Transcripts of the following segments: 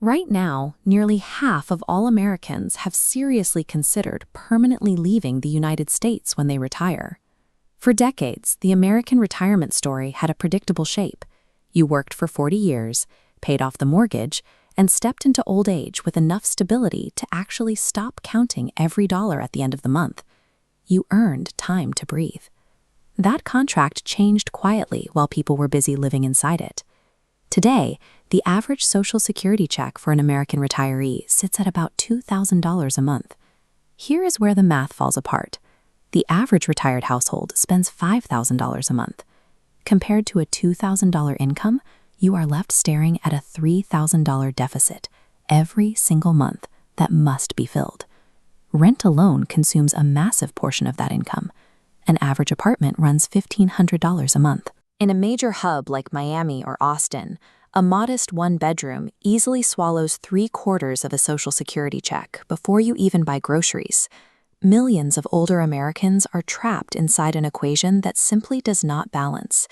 Right now, nearly half of all Americans have seriously considered permanently leaving the United States when they retire. For decades, the American retirement story had a predictable shape. You worked for 40 years, paid off the mortgage, and stepped into old age with enough stability to actually stop counting every dollar at the end of the month. You earned time to breathe. That contract changed quietly while people were busy living inside it. Today, the average Social Security check for an American retiree sits at about $2,000 a month. Here is where the math falls apart. The average retired household spends $5,000 a month. Compared to a $2,000 income, you are left staring at a $3,000 deficit every single month that must be filled. Rent alone consumes a massive portion of that income. An average apartment runs $1,500 a month. In a major hub like Miami or Austin, a modest one-bedroom easily swallows 3/4 of a Social Security check before you even buy groceries. Millions of older Americans are trapped inside an equation that simply does not balance.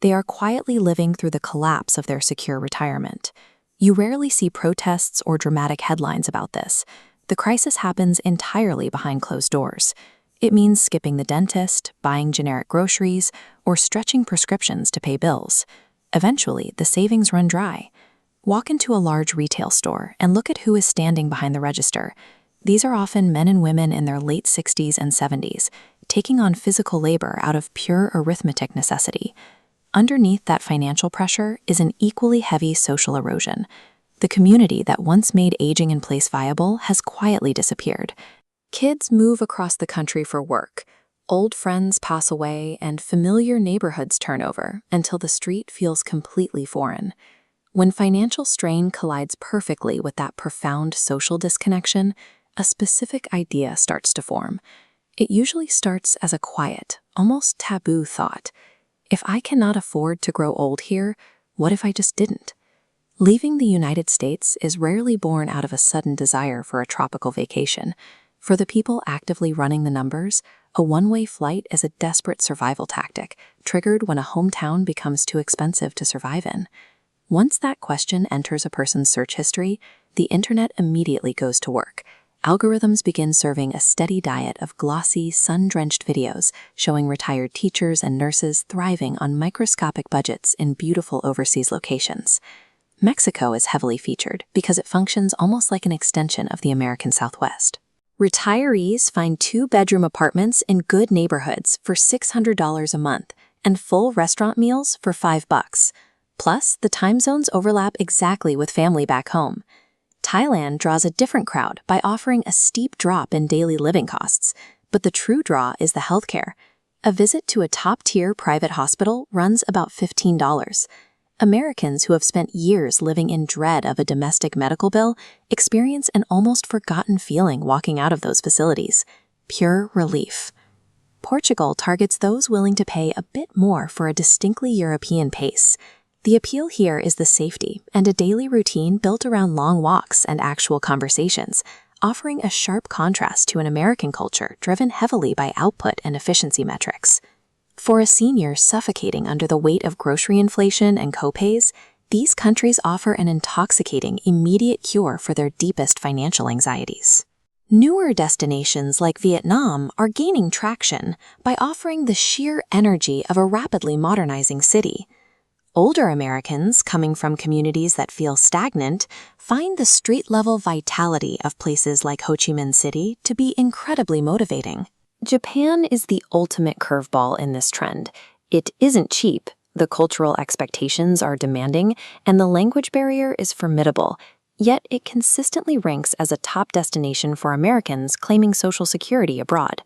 They are quietly living through the collapse of their secure retirement. You rarely see protests or dramatic headlines about this. The crisis happens entirely behind closed doors. It means skipping the dentist, buying generic groceries, or stretching prescriptions to pay bills. Eventually, the savings run dry. Walk into a large retail store and look at who is standing behind the register. These are often men and women in their late 60s and 70s, taking on physical labor out of pure arithmetic necessity. Underneath that financial pressure is an equally heavy social erosion. The community that once made aging in place viable has quietly disappeared. Kids move across the country for work. Old friends pass away and familiar neighborhoods turn over until the street feels completely foreign. When financial strain collides perfectly with that profound social disconnection, a specific idea starts to form. It usually starts as a quiet, almost taboo thought. If I cannot afford to grow old here, what if I just didn't? Leaving the United States is rarely born out of a sudden desire for a tropical vacation. For the people actively running the numbers, a one-way flight is a desperate survival tactic, triggered when a hometown becomes too expensive to survive in. Once that question enters a person's search history, the internet immediately goes to work. Algorithms begin serving a steady diet of glossy, sun-drenched videos showing retired teachers and nurses thriving on microscopic budgets in beautiful overseas locations. Mexico is heavily featured because it functions almost like an extension of the American Southwest. Retirees find 2-bedroom apartments in good neighborhoods for $600 a month and full restaurant meals for $5. Plus, the time zones overlap exactly with family back home. Thailand draws a different crowd by offering a steep drop in daily living costs, but the true draw is the healthcare. A visit to a top-tier private hospital runs about $15. Americans who have spent years living in dread of a domestic medical bill experience an almost forgotten feeling walking out of those facilities: pure relief. Portugal targets those willing to pay a bit more for a distinctly European pace. The appeal here is the safety and a daily routine built around long walks and actual conversations, offering a sharp contrast to an American culture driven heavily by output and efficiency metrics. For a senior suffocating under the weight of grocery inflation and copays, these countries offer an intoxicating, immediate cure for their deepest financial anxieties. Newer destinations like Vietnam are gaining traction by offering the sheer energy of a rapidly modernizing city. Older Americans, coming from communities that feel stagnant, find the street-level vitality of places like Ho Chi Minh City to be incredibly motivating. Japan is the ultimate curveball in this trend. It isn't cheap, the cultural expectations are demanding, and the language barrier is formidable, yet it consistently ranks as a top destination for Americans claiming Social Security abroad.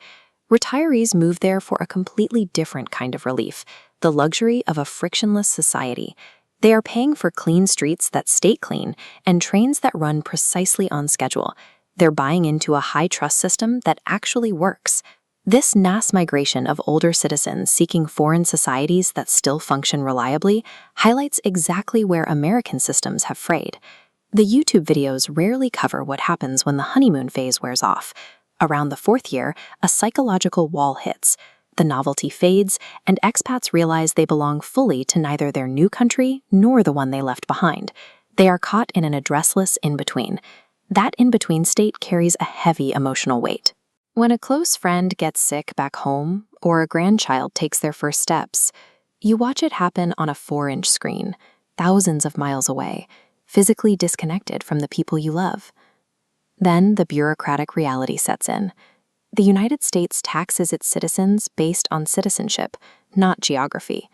Retirees move there for a completely different kind of relief, the luxury of a frictionless society. They are paying for clean streets that stay clean and trains that run precisely on schedule. They're buying into a high-trust system that actually works. This mass migration of older citizens seeking foreign societies that still function reliably highlights exactly where American systems have frayed. The YouTube videos rarely cover what happens when the honeymoon phase wears off. Around the 4th year, a psychological wall hits. The novelty fades, and expats realize they belong fully to neither their new country nor the one they left behind. They are caught in an addressless in-between. That in-between state carries a heavy emotional weight. When a close friend gets sick back home, or a grandchild takes their first steps, you watch it happen on a 4-inch screen, thousands of miles away, physically disconnected from the people you love. Then the bureaucratic reality sets in. The United States taxes its citizens based on citizenship, not geography.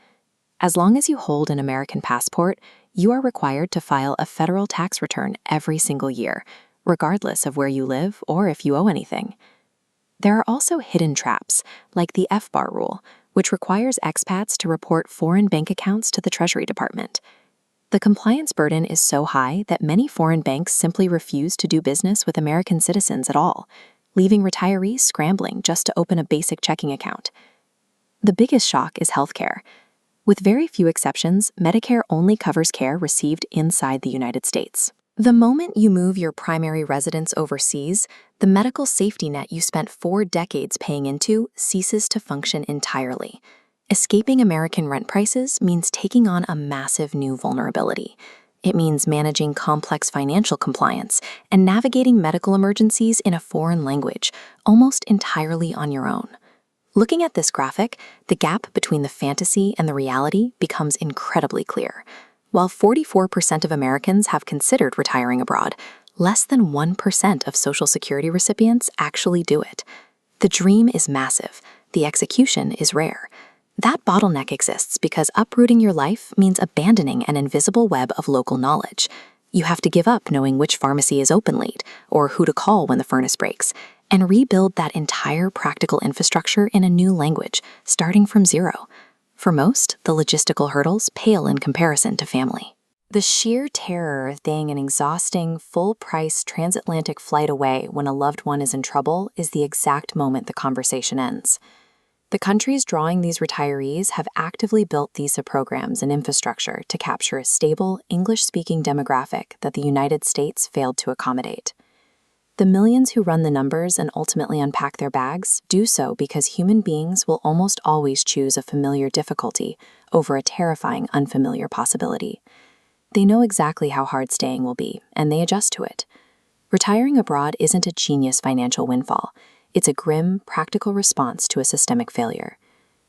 As long as you hold an American passport, you are required to file a federal tax return every single year, regardless of where you live or if you owe anything. There are also hidden traps, like the F-bar rule, which requires expats to report foreign bank accounts to the Treasury Department. The compliance burden is so high that many foreign banks simply refuse to do business with American citizens at all, leaving retirees scrambling just to open a basic checking account. The biggest shock is healthcare. With very few exceptions, Medicare only covers care received inside the United States. The moment you move your primary residence overseas, the medical safety net you spent 4 decades paying into ceases to function entirely. Escaping American rent prices means taking on a massive new vulnerability. It means managing complex financial compliance and navigating medical emergencies in a foreign language, almost entirely on your own. Looking at this graphic, the gap between the fantasy and the reality becomes incredibly clear. While 44% of Americans have considered retiring abroad, less than 1% of Social Security recipients actually do it. The dream is massive. The execution is rare. That bottleneck exists because uprooting your life means abandoning an invisible web of local knowledge. You have to give up knowing which pharmacy is open late or who to call when the furnace breaks, and rebuild that entire practical infrastructure in a new language, starting from zero. For most, the logistical hurdles pale in comparison to family. The sheer terror of being an exhausting, full-price transatlantic flight away when a loved one is in trouble is the exact moment the conversation ends. The countries drawing these retirees have actively built visa programs and infrastructure to capture a stable, English-speaking demographic that the United States failed to accommodate. The millions who run the numbers and ultimately unpack their bags do so because human beings will almost always choose a familiar difficulty over a terrifying unfamiliar possibility. They know exactly how hard staying will be, and they adjust to it. Retiring abroad isn't a genius financial windfall. It's a grim, practical response to a systemic failure.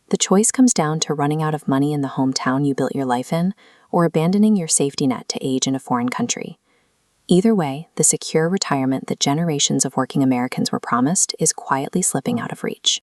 The choice comes down to running out of money in the hometown you built your life in, or abandoning your safety net to age in a foreign country. Either way, the secure retirement that generations of working Americans were promised is quietly slipping out of reach.